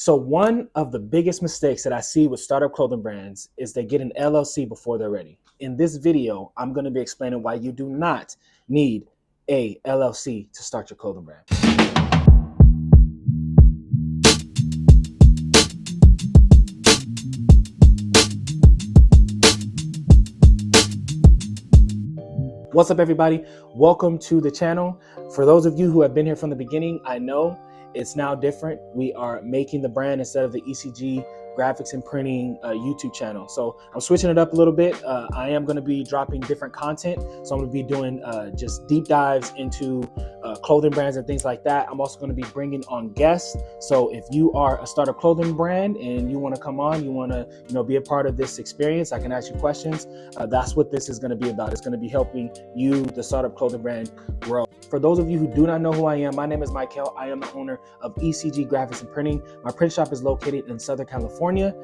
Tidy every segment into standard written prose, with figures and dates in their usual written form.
So one of the biggest mistakes that I see with startup clothing brands is they get an LLC before they're ready. In this video, I'm going to be explaining why you do not need a LLC to start your clothing brand. What's up, everybody? Welcome to the channel. For those of you who have been here from the beginning, I know it's now different. We are making the brand instead of the ECG graphics and printing YouTube channel. So I'm switching it up a little bit. I am going to be dropping different content. So I'm going to be doing just deep dives into clothing brands and things like that. I'm also going to be bringing on guests. So if you are a startup clothing brand and you want to come on, you want to be a part of this experience, I can ask you questions. That's what this is going to be about. It's going to be helping you, the startup clothing brand, grow. For those of you who do not know who I am, my name is Mykel. I am the owner of ECG Graphics and Printing. My print shop is located in Southern California.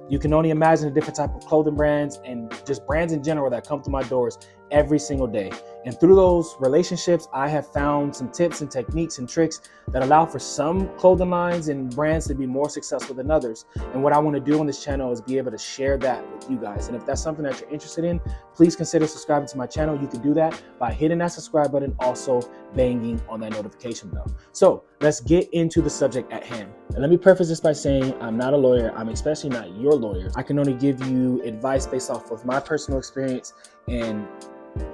You can only imagine the different type of clothing brands and just brands in general that come to my doors every single day. And through those relationships, I have found some tips and techniques and tricks that allow for some clothing lines and brands to be more successful than others. And what I want to do on this channel is be able to share that with you guys. And if that's something that you're interested in, please consider subscribing to my channel. You can do that by hitting that subscribe button, also banging on that notification bell. So let's get into the subject at hand. And let me preface this by saying I'm not a lawyer. I'm especially not your lawyer. I can only give you advice based off of my personal experience and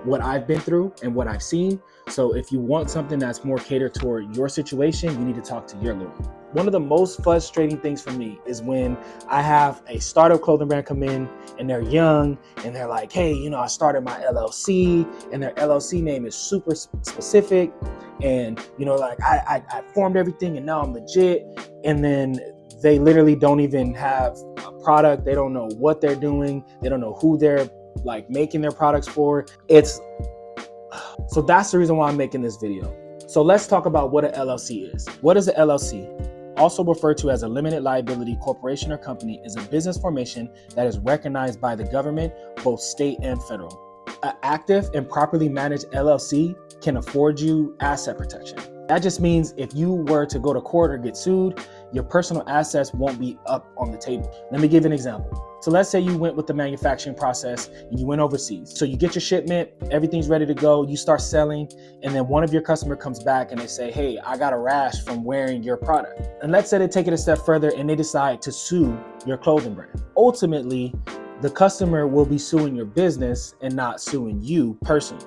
what I've been through and what I've seen. So if you want something that's more catered toward your situation, you need to talk to your lawyer. One of the most frustrating things for me is when I have a startup clothing brand come in and they're young and they're like, hey, I started my LLC, and their LLC name is super specific. And, I formed everything and now I'm legit. And then they literally don't even have a product. They don't know what they're doing. They don't know who they're making their products for. So that's the reason why I'm making this video. So let's talk about what an LLC is. What is an LLC? Also referred to as a limited liability corporation or company, is a business formation that is recognized by the government, both state and federal. An active and properly managed LLC can afford you asset protection. That just means if you were to go to court or get sued, your personal assets won't be up on the table. Let me give you an example. So let's say you went with the manufacturing process and you went overseas. So you get your shipment, everything's ready to go, you start selling, and then one of your customer comes back and they say, hey, I got a rash from wearing your product. And let's say they take it a step further and they decide to sue your clothing brand. Ultimately, the customer will be suing your business and not suing you personally.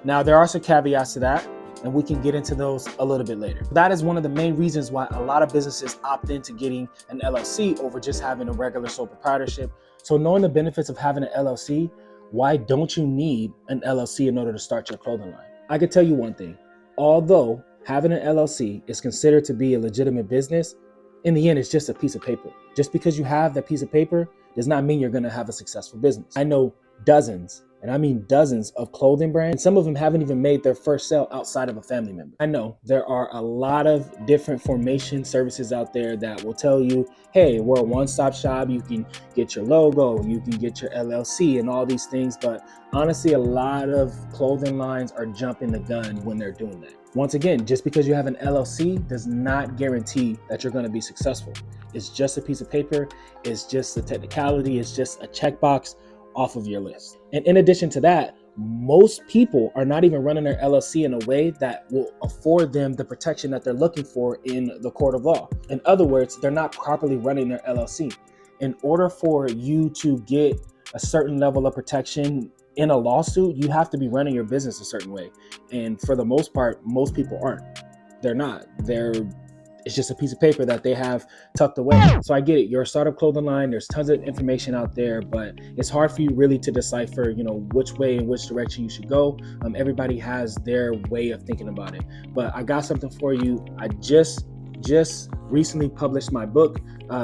Now, there are some caveats to that, and we can get into those a little bit later. That is one of the main reasons why a lot of businesses opt into getting an LLC over just having a regular sole proprietorship. So knowing the benefits of having an LLC, why don't you need an LLC in order to start your clothing line? I can tell you one thing. Although having an LLC is considered to be a legitimate business, in the end, it's just a piece of paper. Just because you have that piece of paper does not mean you're gonna have a successful business. I know dozens, and I mean dozens, of clothing brands, and some of them haven't even made their first sale outside of a family member. I know there are a lot of different formation services out there that will tell you, hey, we're a one-stop shop. You can get your logo, you can get your LLC and all these things. But honestly, a lot of clothing lines are jumping the gun when they're doing that. Once again, just because you have an LLC does not guarantee that you're going to be successful. It's just a piece of paper. It's just a technicality. It's just a checkbox off of your list. And in addition to that, most people are not even running their LLC in a way that will afford them the protection that they're looking for in the court of law. In other words, they're not properly running their LLC. In order for you to get a certain level of protection in a lawsuit, you have to be running your business a certain way. And for the most part, most people aren't. They're not. It's just a piece of paper that they have tucked away. So I get it. You're a startup clothing line. There's tons of information out there, but it's hard for you really to decipher, which way and which direction you should go. Everybody has their way of thinking about it. But I got something for you. I just recently published my book.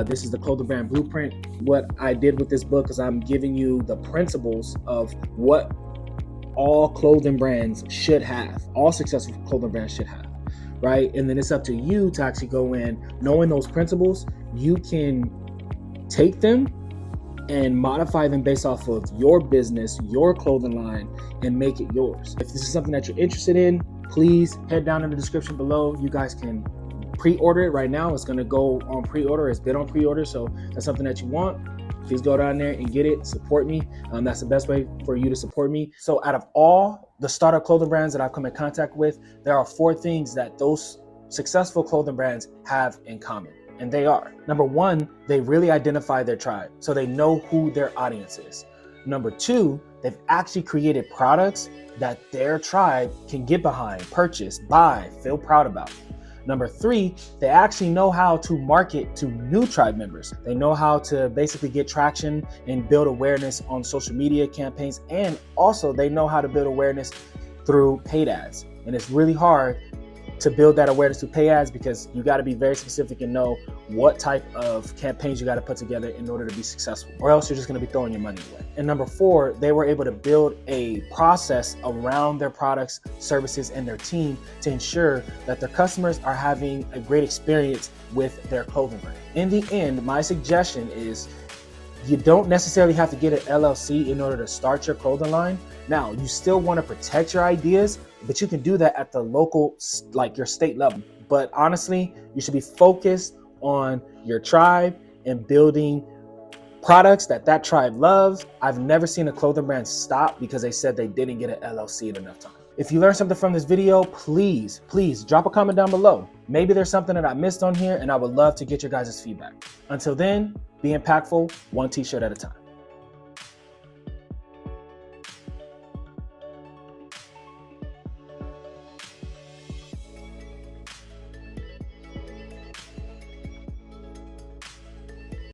This is the Clothing Brand Blueprint. What I did with this book is I'm giving you the principles of what all clothing brands should have, all successful clothing brands should have. Right? And then it's up to you to actually go in knowing those principles. You can take them and modify them based off of your business, your clothing line, and make it yours. If this is something that you're interested in, please head down in the description below. You guys can pre-order it right now. It's going to go on pre-order. It's been on pre-order. So that's something that you want. Please go down there and get it. Support me. That's the best way for you to support me. So out of all the startup clothing brands that I've come in contact with, there are 4 things that those successful clothing brands have in common. And they are: number 1, they really identify their tribe, so they know who their audience is. Number 2, they've actually created products that their tribe can get behind, purchase, buy, feel proud about. Number 3, they actually know how to market to new tribe members. They know how to basically get traction and build awareness on social media campaigns. And also they know how to build awareness through paid ads. And it's really hard to build that awareness through paid ads because you got to be very specific and know what type of campaigns you got to put together in order to be successful, or else you're just going to be throwing your money away. And number 4, they were able to build a process around their products, services, and their team to ensure that their customers are having a great experience with their clothing brand. In the end, my suggestion is you don't necessarily have to get an LLC in order to start your clothing line. Now, you still want to protect your ideas, but you can do that at the local, like your state level. But honestly, you should be focused on your tribe and building products that tribe loves. I've never seen a clothing brand stop because they said they didn't get an LLC in enough time. If you learned something from this video, please drop a comment down below. Maybe there's something that I missed on here, and I would love to get your guys' feedback. Until then, be impactful, one t-shirt at a time.